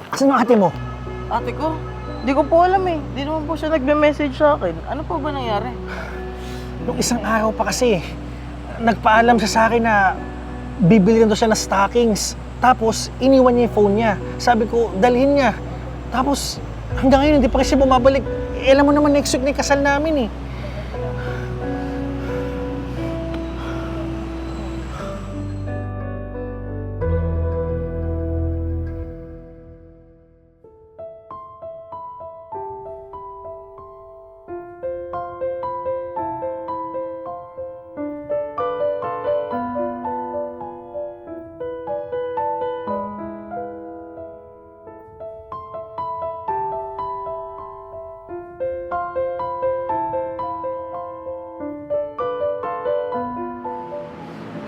Asan ang ate mo? Ate ko? Di ko po alam eh. Di naman po siya nagme-message sa akin. Ano po ba nangyari? Nung isang araw pa kasi, nagpaalam siya sa akin na bibili na daw siya ng stockings. Tapos, iniwan niya yung phone niya. Sabi ko, dalhin niya. Tapos, hanggang ngayon, hindi pa kasi bumabalik. Eh, alam mo naman, next week na yung kasal namin eh.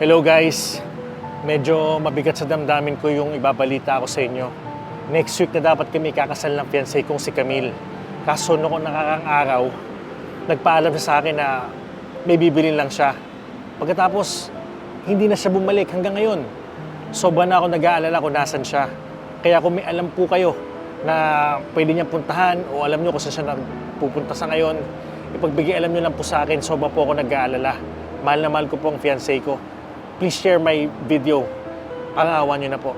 Hello guys, medyo mabigat sa damdamin ko yung ibabalita ko sa inyo. Next week na dapat kami kakasal ng fiancé kong si Camille. Kaso noong nakakang araw, nagpaalam siya sa akin na may bibilin lang siya. Pagkatapos, hindi na siya bumalik hanggang ngayon. Sobra na ako nag-aalala kung nasan siya. Kaya kung may alam po kayo na pwede niyang puntahan o alam niyo kung saan siya nagpupunta sa ngayon, ipagbigay alam niyo lang po sa akin, sobra po ako nag-aalala. Mahal na mahal ko po ang fiancé ko. Please share my video. Pangawan niyo na po.